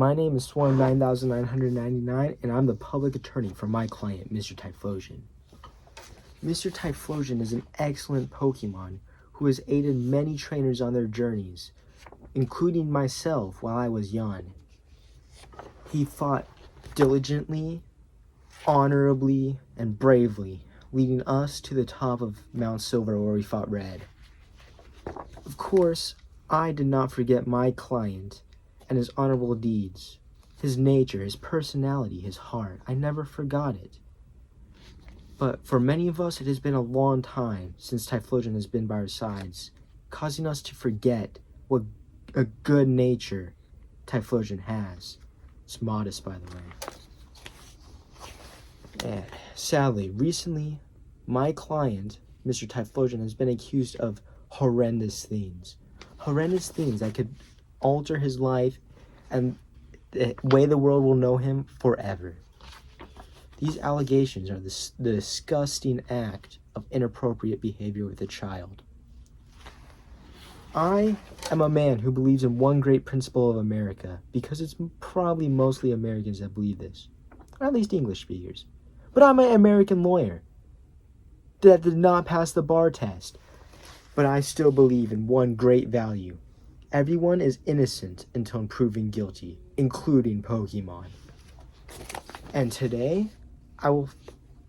My name is Swarm 9999, and I'm the public attorney for my client, Mr. Typhlosion. Mr. Typhlosion is an excellent Pokemon who has aided many trainers on their journeys, including myself while I was young. He fought diligently, honorably, and bravely, leading us to the top of Mount Silver where we fought Red. Of course, I did not forget my client and his honorable deeds, his nature, his personality, his heart. I never forgot it. But for many of us, it has been a long time since Typhlosion has been by our sides, causing us to forget what a good nature Typhlosion has. It's modest, by the way. And sadly, recently, my client, Mr. Typhlosion, has been accused of horrendous things. Horrendous things that could alter his life and the way the world will know him forever. These allegations are the disgusting act of inappropriate behavior with a child. I am a man who believes in one great principle of America, because it's probably mostly Americans that believe this, or at least English speakers. But I'm an American lawyer that did not pass the bar test. But I still believe in one great value. Everyone is innocent until proven guilty, including Pokemon. And today, I will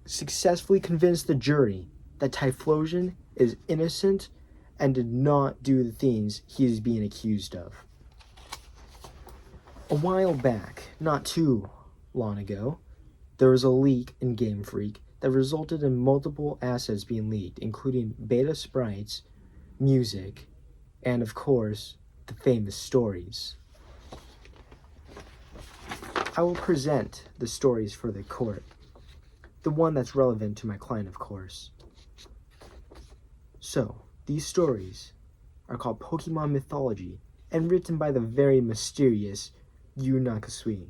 successfully convince the jury that Typhlosion is innocent and did not do the things he is being accused of. A while back, not too long ago, there was a leak in Game Freak that resulted in multiple assets being leaked, including beta sprites, music, and of course, the famous stories. I will present the stories for the court. The one that's relevant to my client, of course. So, these stories are called Pokemon Mythology and written by the very mysterious Yu Nakasui.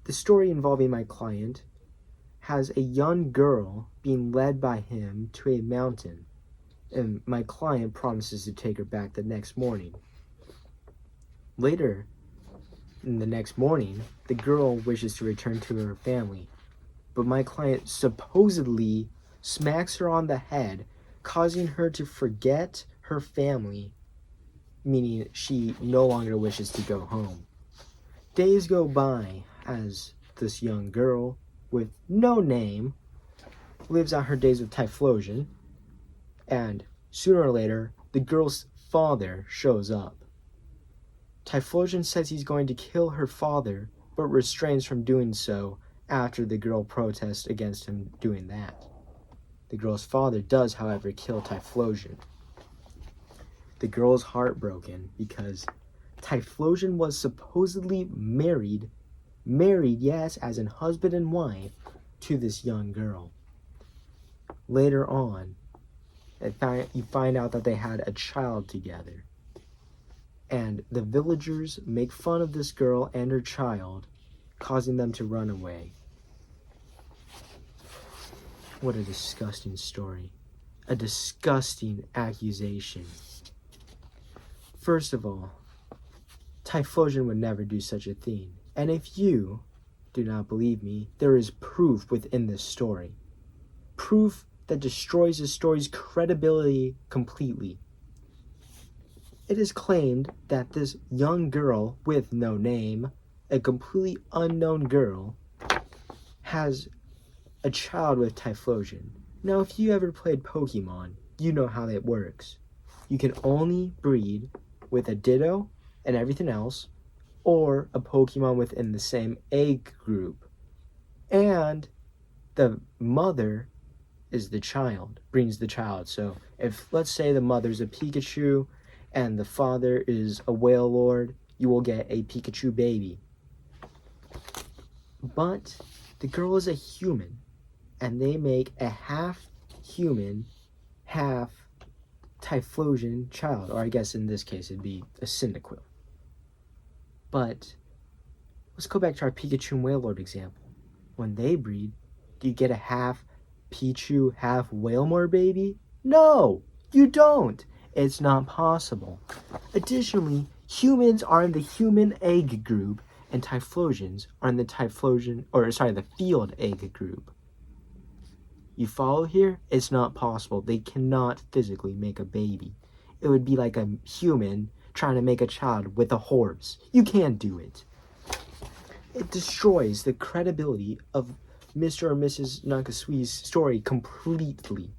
The story involving my client has a young girl being led by him to a mountain, and my client promises to take her back the next morning. Later, in the next morning, the girl wishes to return to her family, but my client supposedly smacks her on the head, causing her to forget her family, meaning she no longer wishes to go home. Days go by as this young girl, with no name, lives out her days with Typhlosion, and sooner or later, the girl's father shows up. Typhlosion says he's going to kill her father, but restrains from doing so after the girl protests against him doing that. The girl's father does, however, kill Typhlosion. The girl is heartbroken because Typhlosion was supposedly married, yes, as in husband and wife, to this young girl. Later on, you find out that they had a child together. And the villagers make fun of this girl and her child, causing them to run away. What a disgusting story. A disgusting accusation. First of all, Typhlosion would never do such a thing. And if you do not believe me, there is proof within this story. Proof that destroys the story's credibility completely. It is claimed that this young girl with no name, a completely unknown girl, has a child with Typhlosion. Now, if you ever played Pokemon, you know how that works. You can only breed with a Ditto and everything else, or a Pokemon within the same egg group. And the mother is the child, brings the child. So if, let's say, the mother's a Pikachu and the father is a Whale Lord, you will get a Pikachu baby. But the girl is a human, and they make a half-human, half-Typhlosion child, or I guess in this case it'd be a Cyndaquil. But let's go back to our Pikachu and Wailord example. When they breed, do you get a half Pichu, half Wailmer baby? No, you don't. It's not possible. Additionally, Humans are in the human egg group, and Typhlosions are in the the field egg group. You follow here? It's not possible. They cannot physically make a baby. It would be like a human trying to make a child with a horse. You can't do it. It destroys the credibility of Mr. or Mrs. Nakasui's story completely.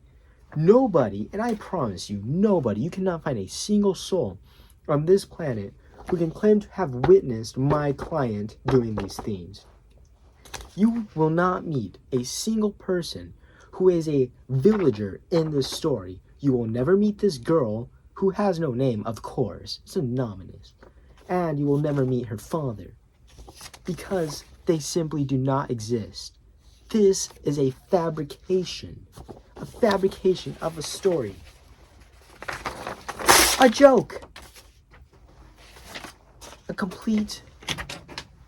Nobody, and I promise you, nobody, you cannot find a single soul on this planet who can claim to have witnessed my client doing these things. You will not meet a single person who is a villager in this story. You will never meet this girl who has no name, of course. It's anonymous. And you will never meet her father, because they simply do not exist. This is a fabrication of a story. A joke. A complete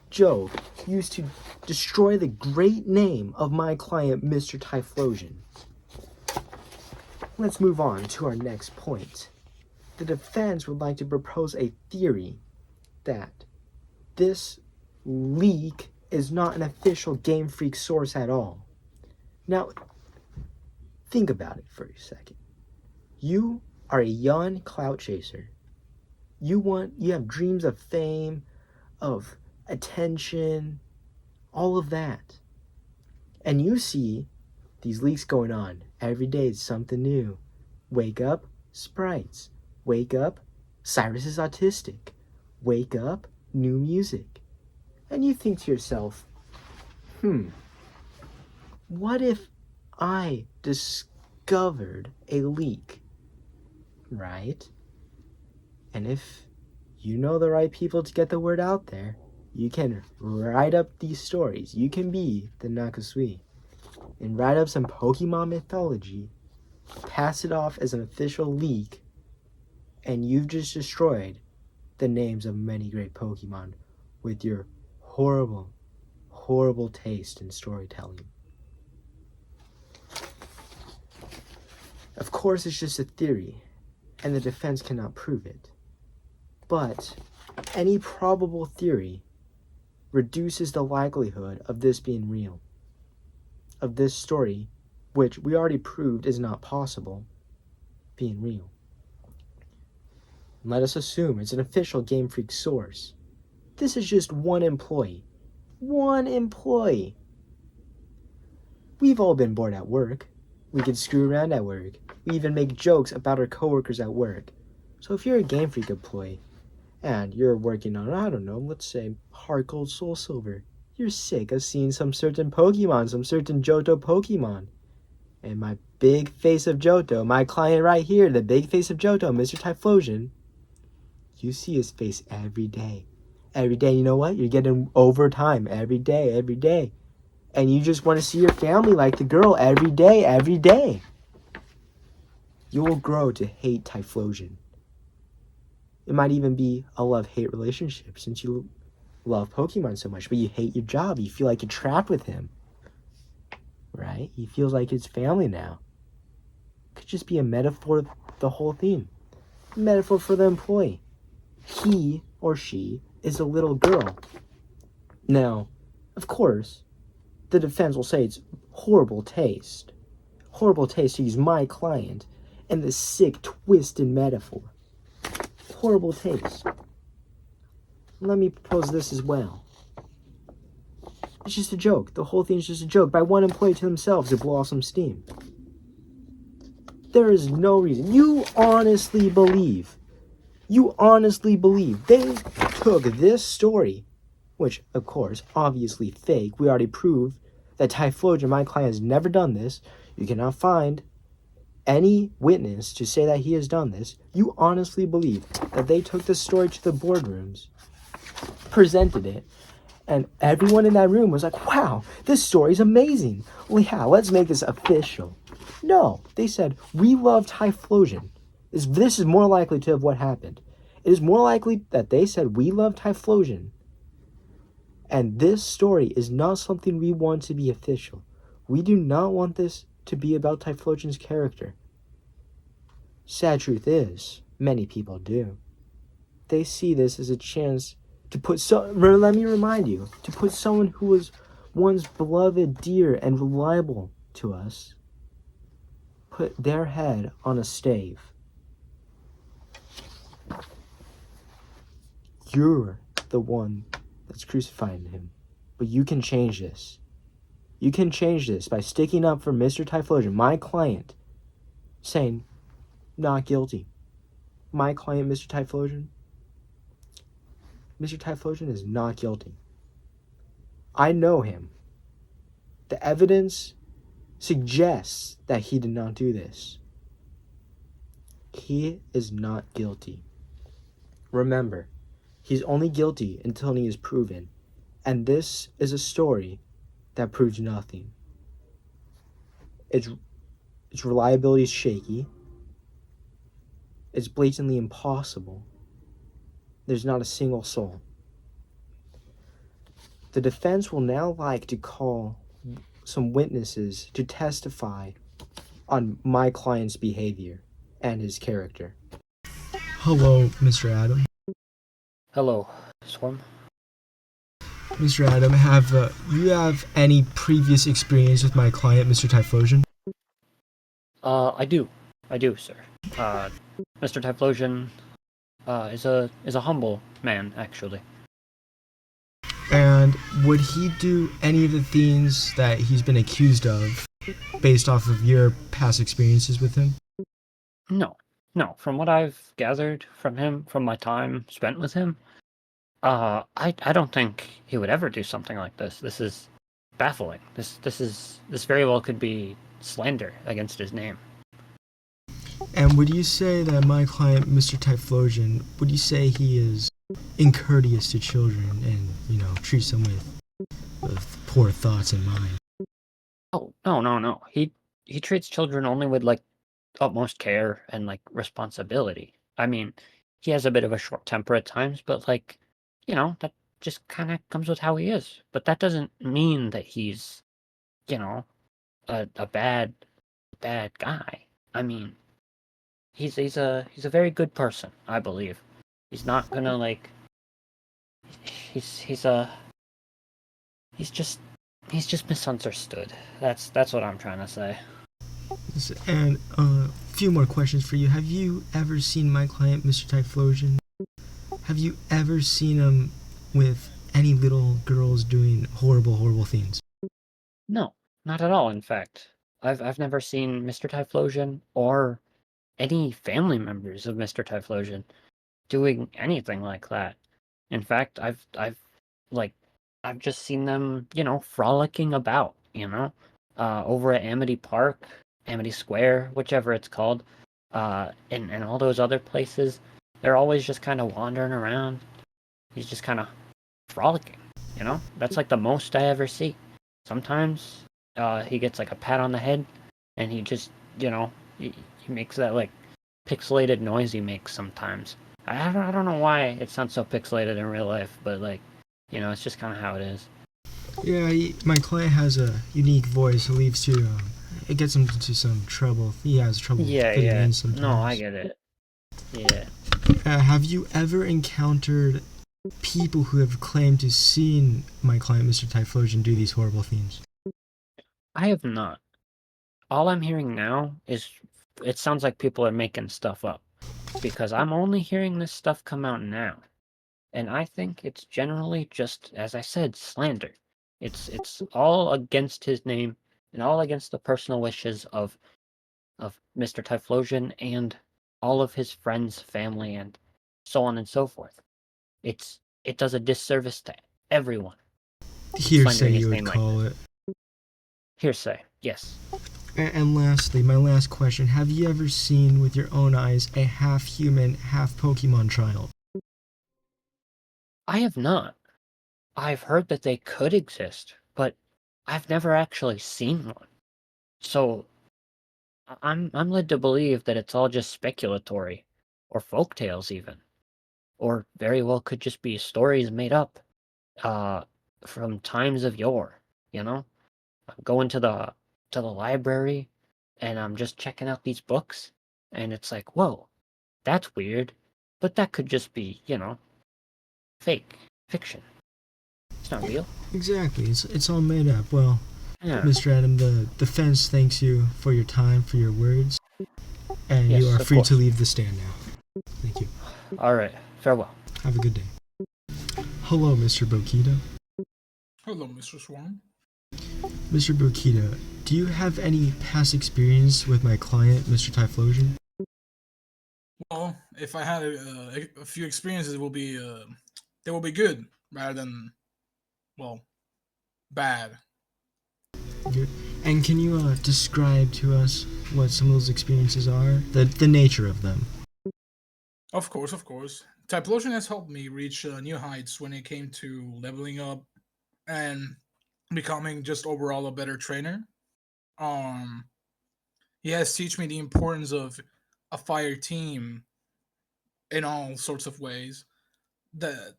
joke used to destroy the great name of my client, Mr. Typhlosion. Let's move on to our next point. The defense would like to propose a theory that this leak is not an official Game Freak source at all. Now, think about it for a second. You are a young clout chaser. You have dreams of fame, of attention, all of that. And you see these leaks going on. Every day it's something new. Wake up, sprites. Wake up, Cyrus is autistic. Wake up, new music. And you think to yourself, what if I discovered a leak, right? And if you know the right people to get the word out there, you can write up these stories. You can be the Nakasui and write up some Pokemon mythology, pass it off as an official leak, and you've just destroyed the names of many great Pokemon with your horrible, horrible taste in storytelling. Of course, it's just a theory, and the defense cannot prove it. But any probable theory reduces the likelihood of this being real, of this story, which we already proved is not possible, being real. Let us assume it's an official Game Freak source. This is just one employee. One employee. We've all been bored at work. We can screw around at work. We even make jokes about our coworkers at work. So if you're a Game Freak employee, and you're working on, I don't know, let's say Heart Gold Soul Silver, you're sick of seeing some certain Pokemon, some certain Johto Pokemon. And my big face of Johto, my client right here, the big face of Johto, Mr. Typhlosion, you see his face every day. Every day, you know what? You're getting overtime every day. And you just want to see your family like the girl every day. You will grow to hate Typhlosion. It might even be a love-hate relationship since you love Pokemon so much, but you hate your job. You feel like you're trapped with him, right? He feels like it's family now. Could just be a metaphor of the whole theme. A metaphor for the employee. He or she is a little girl. Now, of course, the defense will say it's horrible taste. Horrible taste to use my client and the sick, twisted metaphor. Horrible taste. Let me propose this as well. It's just a joke. The whole thing's just a joke by one employee to themselves to blow off some steam. There is no reason. You honestly believe they took this story, which, of course, obviously fake. We already proved that Typhlosion, my client, has never done this. You cannot find any witness to say that he has done this. You honestly believe that they took this story to the boardrooms, presented it, and everyone in that room was like, wow, this story's amazing. Well, yeah, let's make this official. No, they said, we love Typhlosion. This is more likely to have what happened. It is more likely that they said, we love Typhlosion. And this story is not something we want to be official. We do not want this to be about Typhlosion's character. Sad truth is, many people do. they see this as a chance to let me remind you, to put someone who was once beloved, dear, and reliable to us, put their head on a stave. You're the one that's crucifying him. But you can change this. You can change this by sticking up for Mr. Typhlosion, my client, saying, not guilty. My client, Mr. Typhlosion, Mr. Typhlosion is not guilty. I know him. The evidence suggests that he did not do this. He is not guilty. Remember, he's only guilty until he is proven, and this is a story that proves nothing. Its reliability is shaky. It's blatantly impossible. There's not a single soul. The defense will now like to call some witnesses to testify on my client's behavior and his character. Hello, Mr. Adam. Hello, Swarm. Mr. Adam, have you have any previous experience with my client, Mr. Typhlosion? I do, sir. Mr. Typhlosion, is a humble man, actually. And would he do any of the things that he's been accused of, based off of your past experiences with him? No. From what I've gathered from him, from my time spent with him, I don't think he would ever do something like this. This is baffling. This very well could be slander against his name. And would you say that my client, Mr. Typhlosion, would you say he is incourteous to children and, treats them with poor thoughts in mind? Oh, no. He treats children only with, like, utmost care and, like, responsibility. I mean, he has a bit of a short temper at times, but, like, that just kind of comes with how he is. But that doesn't mean that he's, a bad guy. I mean, he's a very good person, I believe. He's not gonna, like, he's just misunderstood. That's what I'm trying to say. And a few more questions for you. Have you ever seen my client, Mr. Typhlosion? Have you ever seen him with any little girls doing horrible things? No, not at all, in fact. I've never seen Mr. Typhlosion or any family members of Mr. Typhlosion doing anything like that. In fact, I've just seen them, frolicking about, over at Amity Park, Amity Square, whichever it's called, and all those other places. They're always just kind of wandering around. He's just kind of frolicking, That's like the most I ever see. Sometimes he gets like a pat on the head, and he just, he makes that like pixelated noise he makes sometimes. I don't know why it sounds so pixelated in real life, but like, it's just kind of how it is. Yeah, my client has a unique voice. It leads to, it gets him into some trouble. He has trouble fitting in sometimes. No, I get it. Yeah. Have you ever encountered people who have claimed to seen my client, Mr. Typhlosion, do these horrible things? I have not. All I'm hearing now is it sounds like people are making stuff up, because I'm only hearing this stuff come out now. And I think it's generally just, as I said, slander. It's all against his name and all against the personal wishes of Mr. Typhlosion and all of his friends, family, and so on and so forth. It does a disservice to everyone. Hearsay, you would call it. Hearsay, yes. And lastly, my last question. Have you ever seen with your own eyes a half-human, half-Pokemon child? I have not. I've heard that they could exist, but I've never actually seen one. So I'm led to believe that it's all just speculatory, or folk tales even, or very well could just be stories made up, uh, from times of yore. I'm going to the library, and I'm just checking out these books, and it's like, whoa, that's weird. But that could just be, fake. Fiction. It's not real. Exactly. It's all made up. Well, Yeah. Mr. Adam, the defense thanks you for your time, for your words, and Yes, you are of free course. to leave the stand now. Thank you. Alright. Farewell. Have a good day. Hello, Mr. Bokita. Hello, Mr. Swarm. Mr. Bokita, do you have any past experience with my client, Mr. Typhlosion? Well, if I had a few experiences, they will be good rather than, well, bad. Good. And can you describe to us what some of those experiences are? The nature of them. Of course, of course. Typhlosion has helped me reach new heights when it came to leveling up and becoming just overall a better trainer. Um, he has teach me the importance of a fire team in all sorts of ways. That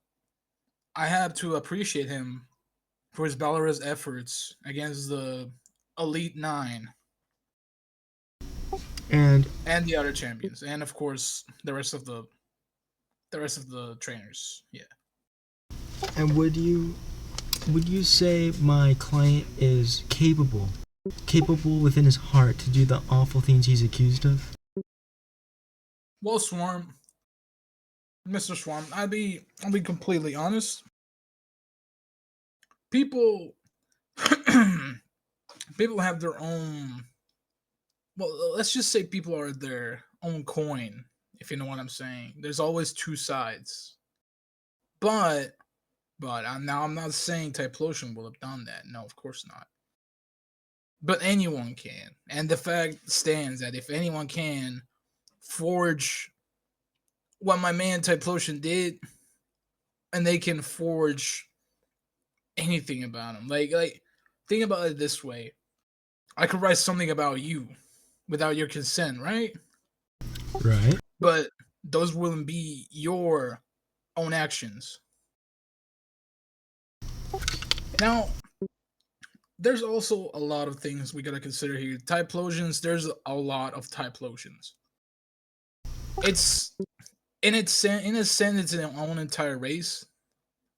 I have to appreciate him for his valorous efforts against the Elite Nine And and the other champions, and of course the rest of the trainers. Yeah. and would you say my client is capable within his heart to do the awful things he's accused of? Well, Swarm, Mr. Swarm, I'll be completely honest. People people have their own. Well, let's just say people are their own coin. If you know what I'm saying, there's always two sides. But I'm not saying Typhlosion will have done that. No, of course not. But anyone can, and the fact stands that if anyone can forge what my man Typhlosion did, and they can forge anything about him. Like think about it this way. I could write something about you without your consent, right? Right. But those wouldn't be your own actions. Now, there's also a lot of things we gotta consider here. Typhlosions, there's a lot of Typhlosions. It's in a sense, it's an own entire race.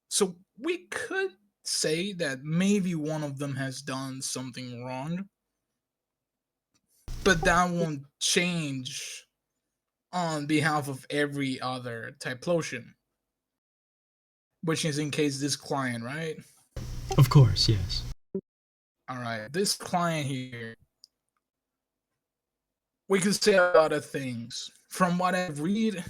So we could say that maybe one of them has done something wrong, but that won't change on behalf of every other Typhlosion, which is in case this client, right? Of course, yes. All right, this client here, we could say a lot of things. From what I've read,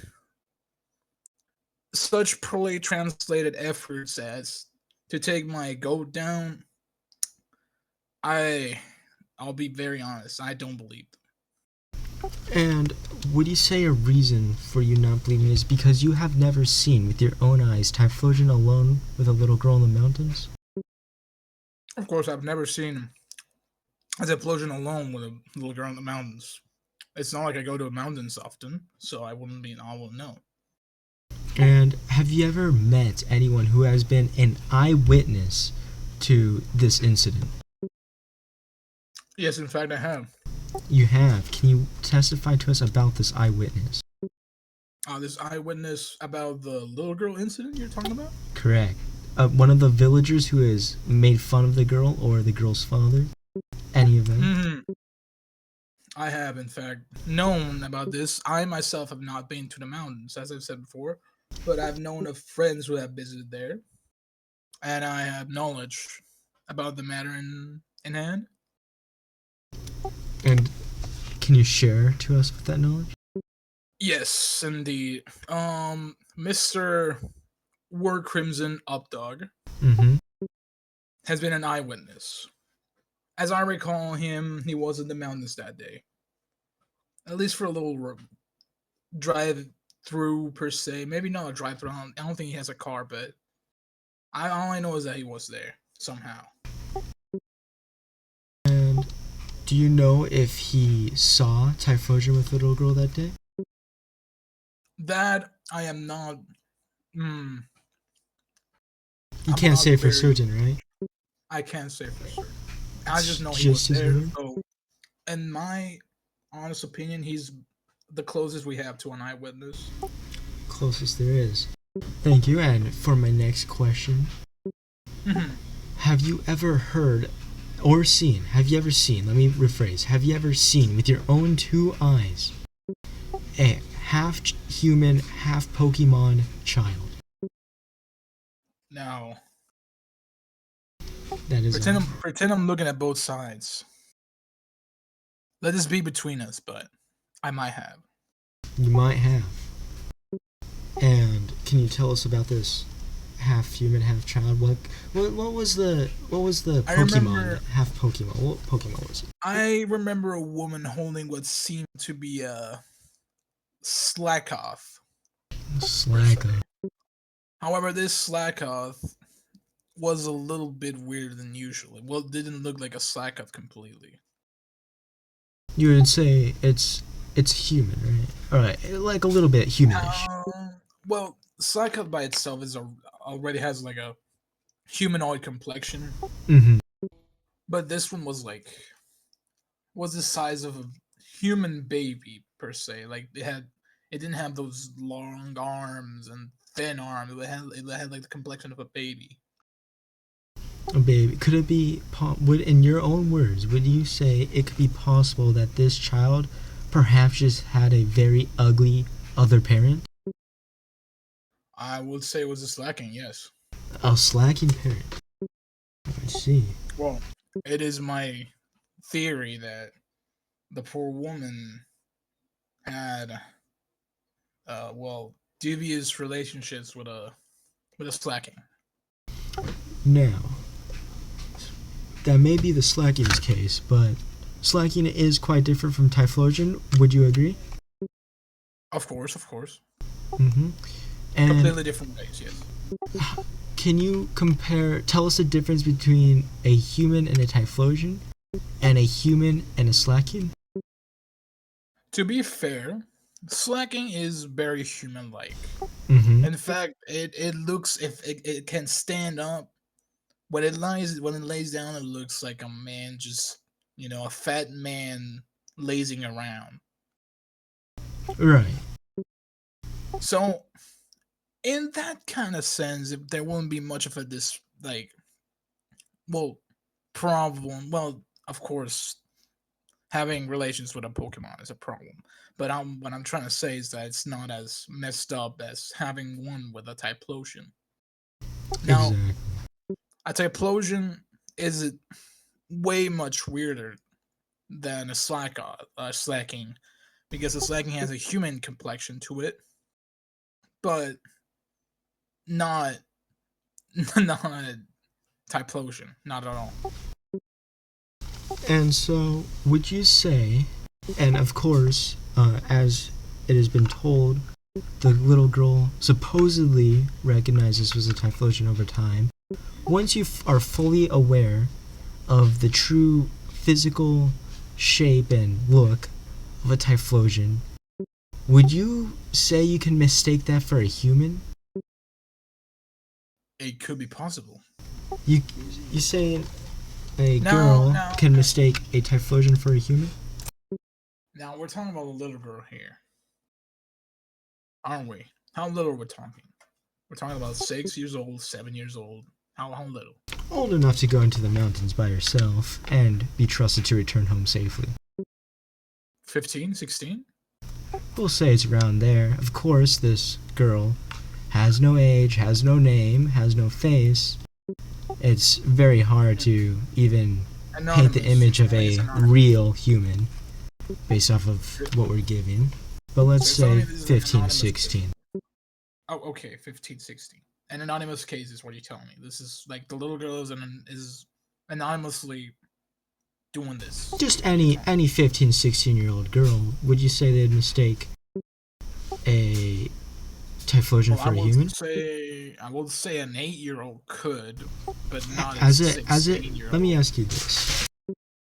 such poorly translated efforts as to take my goat down, I I'll be very honest, I don't believe them. And would you say a reason for you not believing is because you have never seen with your own eyes Typhlosion alone with a little girl in the mountains? Of course, I've never seen a Typhlosion alone with a little girl in the mountains. It's not like I go to mountains often, so I wouldn't know. And have you ever met anyone who has been an eyewitness to this incident? Yes, in fact, I have. You have. Can you testify to us about this eyewitness? This eyewitness about the little girl incident you're talking about? Correct. One of the villagers who has made fun of the girl or the girl's father? Any of them? Mm-hmm. I have, in fact, known about this. I myself have not been to the mountains, as I've said before, but I've known of friends who have visited there, and I have knowledge about the matter in hand. And can you share to us with that knowledge? Yes, indeed. Mr. War Crimson Updog Mm-hmm. has been an eyewitness. As I recall him, he was in the mountains that day. At least for a little drive through per se. Maybe not a drive through. I don't think he has a car, but all I know is that he was there somehow. And do you know if he saw Typhlosion with the little girl that day? That I am not. You I'm can't not say for very- certain, right? I can't say for certain. I just know he Just was his there. word? So, in my honest opinion, he's the closest we have to an eyewitness. closest there is. Thank you. And for my next question, Mhm. have you ever heard or seen, let me rephrase, have you ever seen with your own two eyes a half human, half Pokemon child? Now, That is all. pretend I'm looking at both sides. Let this be between us, but I might have. You might have. And can you tell us about this half human, half child? What was the I Pokemon? remember- Half Pokemon. What Pokemon was it? I remember a woman holding what seemed to be a Slackoth. Slacka. However, this Slackoth was a little bit weirder than usual. Well, it didn't look like a Slackoth completely. You would say it's human, right? All right, like a little bit humanish. Well, Slackoth by itself already has like a humanoid complexion, Mm-hmm. but this one was the size of a human baby per se. Like it didn't have those long arms and thin arms. It had like the complexion of a baby. A baby. Could it be? Would, in your own words, would you say it could be possible that this child perhaps just had a very ugly other parent? I would say it was a slacking, yes. A slacking parent. I see. Well, it is my theory that the poor woman had devious relationships with a slacking. Now, that may be the Slacking's case, but Slacking is quite different from Typhlosion. Would you agree? Of course. Mm-hmm. And Completely different ways, yes. can you tell us the difference between a human and a Typhlosion, and a human and a Slacking? To be fair, slacking is very human-like. Mm-hmm. In fact, it looks if it can stand up. When it lays down, it looks like a man just a fat man lazing around. Right. So, in that kind of sense, if there wouldn't be much of a problem. Well, of course, having relations with a Pokemon is a problem. But what I'm trying to say is that it's not as messed up as having one with a Typhlosion. Now, Exactly. a Typhlosion is way much weirder than a slacking, because a slacking has a human complexion to it, but not not Typhlosion, not at all. And so, would you say, and of course, as it has been told, the little girl supposedly recognized this was a Typhlosion over time. Once you are fully aware of the true physical shape and look of a Typhlosion, would you say you can mistake that for a human? It could be possible. You saying a No, girl no. can mistake a Typhlosion for a human? Now we're talking about a little girl here, aren't we? How little are we talking? We're talking about 6 years old, 7 years old. How little? Old enough to go into the mountains by herself and be trusted to return home safely. 15, 16? We'll say it's around there. Of course, this girl has no age, has no name, has no face. It's very hard to even paint the image of a real human based off of what we're giving. But let's say 15 to 16. Oh, okay, 15, 16. An anonymous case is what you're telling me. This is like the little girl is anonymously doing this. Just any 15, 16-year-old girl, would you say they'd mistake a Typhlosion for a human? I will say an 8-year-old could, but not a As 16-year-old. let me ask you this.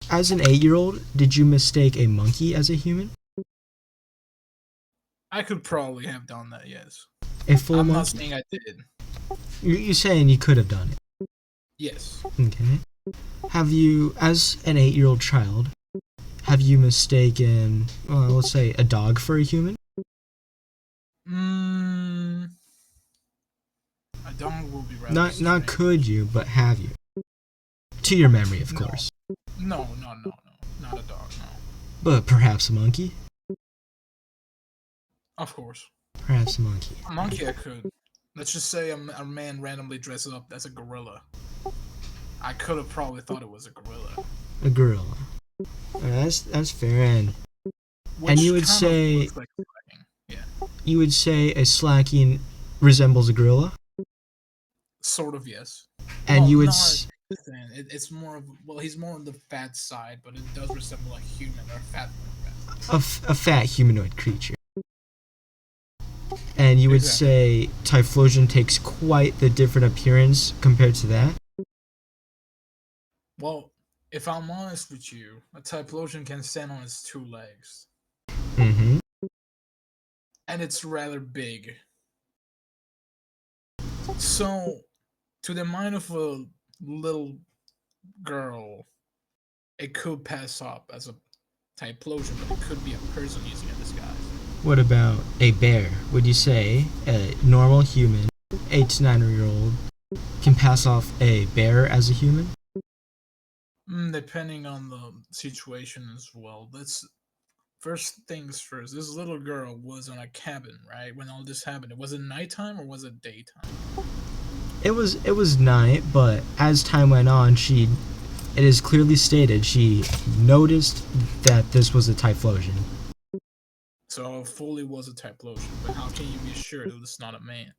As an 8-year-old, did you mistake a monkey as a human? I could probably have done that, yes. A full I'm monkey? not saying I did. You're saying you could have done it. Yes. Okay. Have you, as an 8-year-old child, have you mistaken, let's say, a dog for a human? Mm, a dog will be rather Not strange. could you, but have you? To your memory, of No. course. No, not a dog. No, But perhaps a monkey? of course. Perhaps a monkey. A monkey I could. Let's just say a man randomly dresses up as a gorilla. I could have probably thought it was a gorilla. A gorilla. That's fair. And Which you would kind of say looks like slacking. Yeah, you would say a slacking resembles a gorilla, sort of yes. and Well, you would not thin. It's more of he's more on the fat side, but it does resemble a human or a fat. a fat humanoid creature. And you would Exactly. say Typhlosion takes quite the different appearance compared to that. Well, if I'm honest with you, a Typhlosion can stand on its two legs, Mm-hmm. and it's rather big. So, to the mind of a little girl, it could pass up as a Typhlosion, but it could be a person using a disguise. What about a bear? Would you say a normal human, 8 to 9 year old, can pass off a bear as a human? Depending on the situation as well. Let's first things first. This little girl was on a cabin, right? When all this happened, was it nighttime or was it daytime? It was night, but as time went on, it is clearly stated she noticed that this was a Typhlosion. So it fully was a Typhlosion, but how can you be sure that it's not a man?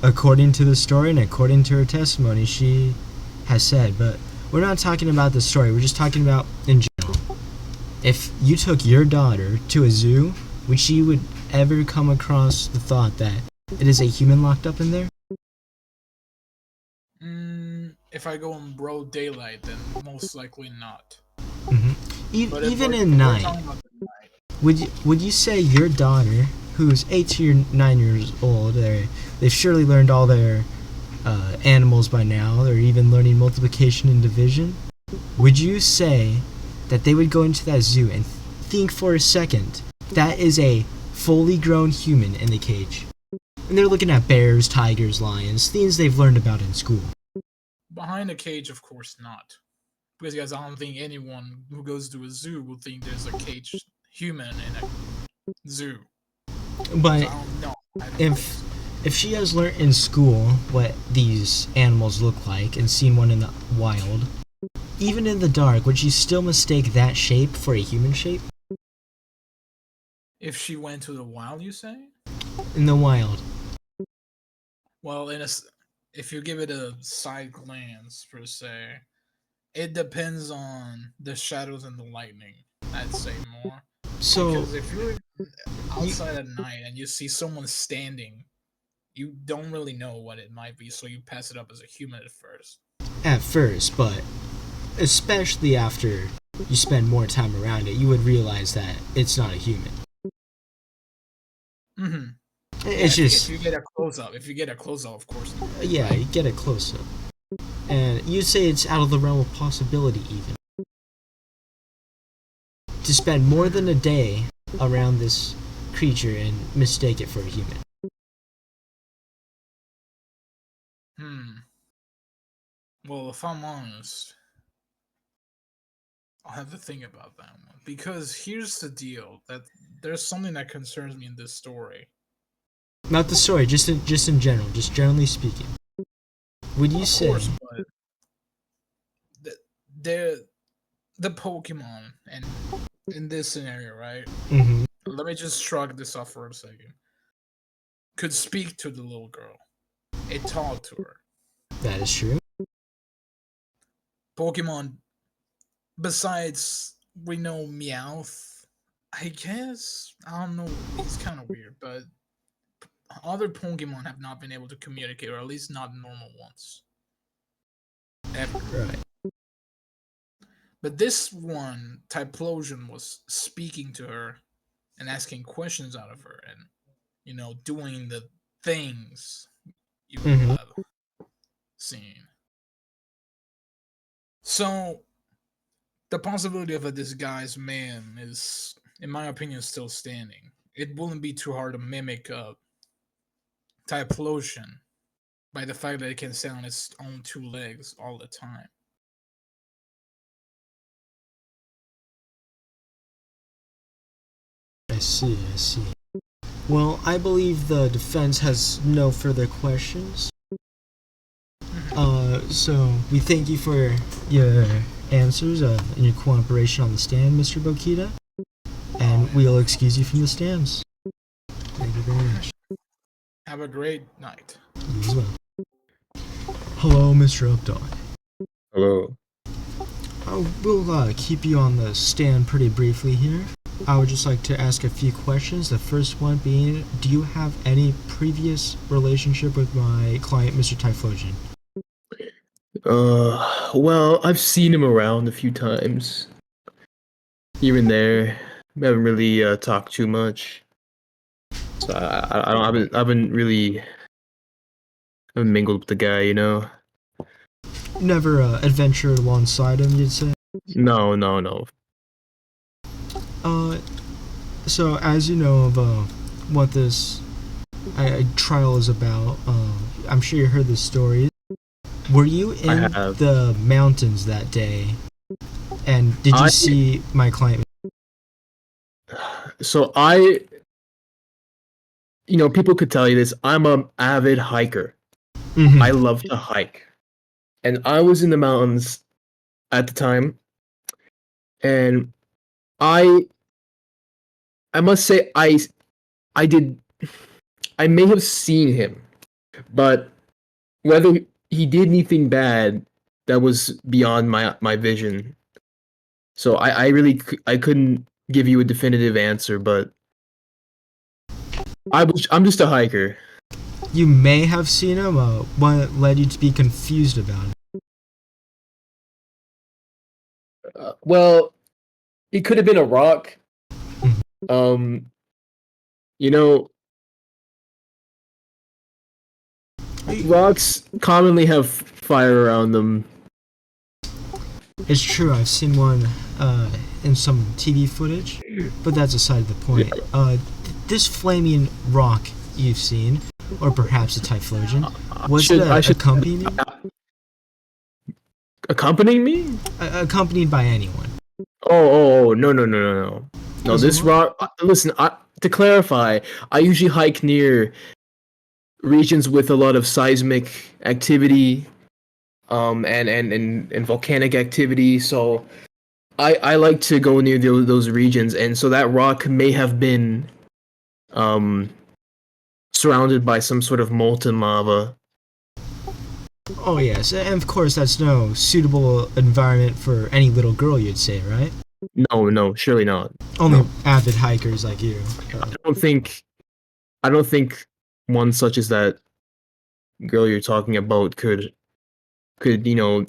According to the story and according to her testimony, she has said, but we're not talking about the story, we're just talking about in general. If you took your daughter to a zoo, would she would ever come across the thought that it is a human locked up in there? If I go in broad daylight, then most likely not. Mm-hmm. But Even if in we're night, talking about the night, would you say your daughter, who's 8 to 9 years old, they've surely learned all their animals by now, they're even learning multiplication and division, would you say that they would go into that zoo and think for a second that is a fully grown human in the cage? And they're looking at bears, tigers, lions, things they've learned about in school. behind a cage, of course not. Because guys, I don't think anyone who goes to a zoo will think there's a caged human in a zoo. But So I don't know. I don't if think so. if she has learned in school what these animals look like and seen one in the wild, even in the dark, would she still mistake that shape for a human shape? If she went to the wild, you say? In the wild. Well, if you give it a side glance per se, it depends on the shadows and the lightning. I'd say more So, because if you're outside at night and you see someone standing, you don't really know what it might be, so you pass it up as a human at first. at first, but especially after you spend more time around it, you would realize that it's not a human. Mm-hmm. It's Yeah, just, if you get a close up, of course. Not, yeah, right? you get a close up. And you say it's out of the realm of possibility, even. To spend more than a day around this creature and mistake it for a human. Well, if I'm honest, I'll have to think about that one because here's the deal: that there's something that concerns me in this story. Not the story, just in general, just generally speaking. Would you Of say? course, but the the, the Pokemon and in this scenario, right? Mm-hmm. Let me just shrug this off for a second. Could speak to the little girl. It talked to her. That is true. Pokemon, besides we know Meowth, I guess I don't know. He's kind of weird, but other Pokemon have not been able to communicate, or at least not normal ones, ever. Right. But this one, Typhlosion, was speaking to her and asking questions out of her, and doing the things you would Mm-hmm. have seen. So the possibility of a disguised man is, in my opinion, still standing. it wouldn't be too hard to mimic Typhlosion by the fact that it can stand on its own two legs all the time. I see, I see. Well, I believe the defense has no further questions. So we thank you for your answers and your cooperation on the stand, Mr. Bokita. And we'll excuse you from the stands. Thank you very much. Have a great night. You as well. Hello, Mr. Updog. Hello. We'll keep you on the stand pretty briefly here. I would just like to ask a few questions. The first one being, do you have any previous relationship with my client, Mr. Typhlosion? Well, I've seen him around a few times. Here and there. We haven't really talked too much. So I haven't really mingled with the guy, you know? Never adventured alongside him, you'd say? No. So as you know of what this trial is about, I'm sure you heard the story. Were you in the mountains that day? And did you see my client? So people could tell you this. I'm an avid hiker. Mm-hmm. I love to hike. And I was in the mountains at the time. And I must say I may have seen him, but whether he did anything bad, that was beyond my vision. So I couldn't give you a definitive answer, but I'm just a hiker. You may have seen him. What led you to be confused about it? Well, it could have been a rock. Rocks commonly have fire around them. It's true, I've seen one in some TV footage, but that's aside the point. This flaming rock you've seen, or perhaps a Typhlosion, was it accompanying you? Accompanying me? Accompanied by anyone. Oh, no. No, this rock... Listen, to clarify, I usually hike near regions with a lot of seismic activity, and volcanic activity, so I like to go near those regions, and so that rock may have been surrounded by some sort of molten lava. Oh yes, and of course that's no suitable environment for any little girl, you'd say, right? No, surely not. Only avid hikers like you. I don't think one such as that girl you're talking about could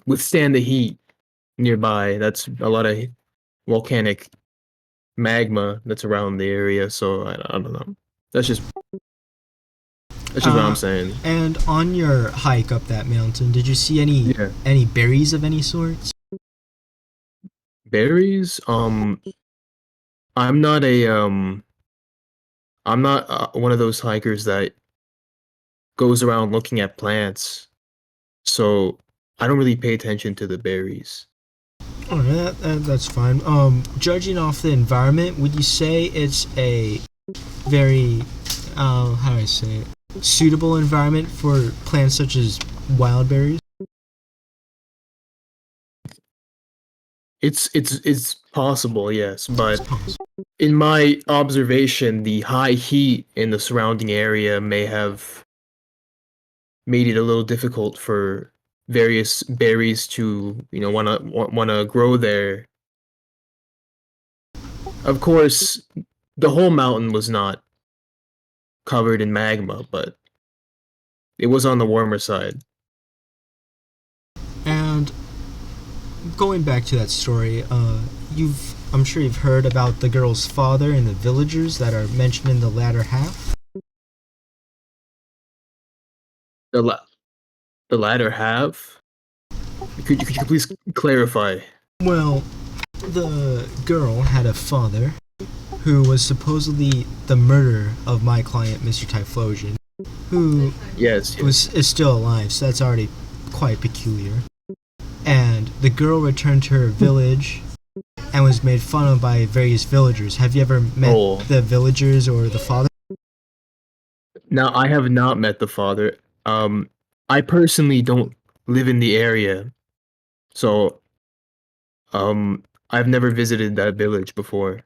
withstand the heat nearby. That's a lot of volcanic magma that's around the area, so I don't know. That's just what I'm saying. And on your hike up that mountain, did you see any berries of any sorts? Berries? I'm not one of those hikers that goes around looking at plants, so I don't really pay attention to the berries. Alright, that's fine. Judging off the environment, would you say it's a very, how do I say it, suitable environment for plants such as wild berries? It's possible, yes, but in my observation, the high heat in the surrounding area may have made it a little difficult for various berries to wanna grow there. Of course, the whole mountain was not covered in magma, but it was on the warmer side. And going back to that story, I'm sure you've heard about the girl's father and the villagers that are mentioned in the latter half. The latter half? Could you please clarify? Well, the girl had a father, who was supposedly the murderer of my client, Mr. Typhlosion, who Yes. is still alive, so that's already quite peculiar. And the girl returned to her village and was made fun of by various villagers. Have you ever met the villagers or the father? Now, I have not met the father. I personally don't live in the area, so I've never visited that village before.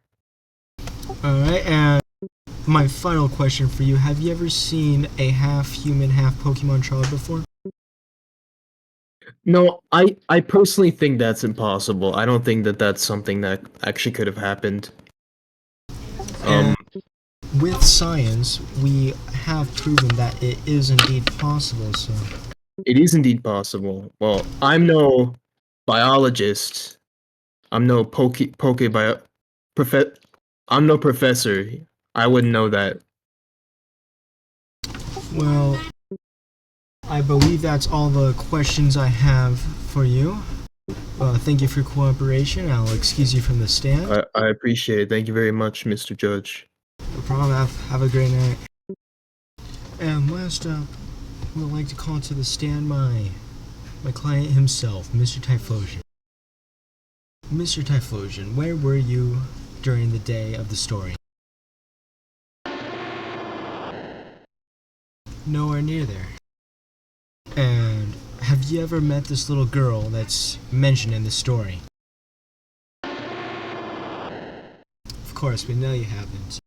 Alright, and my final question for you, have you ever seen a half-human, half-Pokemon child before? No, I personally think that's impossible. I don't think that that's something that actually could have happened. And with science, we have proven that it is indeed possible, so... It is indeed possible. Well, I'm no biologist. I'm no I'm no professor. I wouldn't know that. Well, I believe that's all the questions I have for you. Thank you for your cooperation. I'll excuse you from the stand. I appreciate it. Thank you very much, Mr. Judge. No problem. Have a great night. And last up, I would like to call to the stand my client himself, Mr. Typhlosion. Mr. Typhlosion, where were you during the day of the story? Nowhere near there. And have you ever met this little girl that's mentioned in the story? Of course, we know you haven't.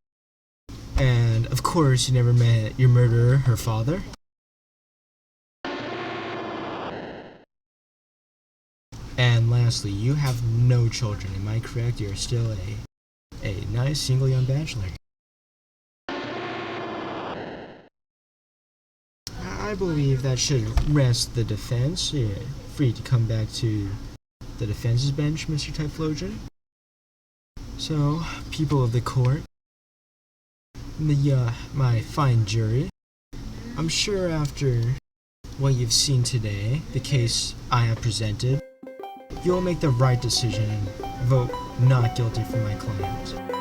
And of course, you never met your murderer, her father? And lastly, you have no children, am I correct? You're still a nice single young bachelor. I believe that should rest the defense. You're free to come back to the defense's bench, Mr. Typhlosion. So, people of the court, my fine jury, I'm sure after what you've seen today, the case I have presented, you'll make the right decision and vote not guilty for my client.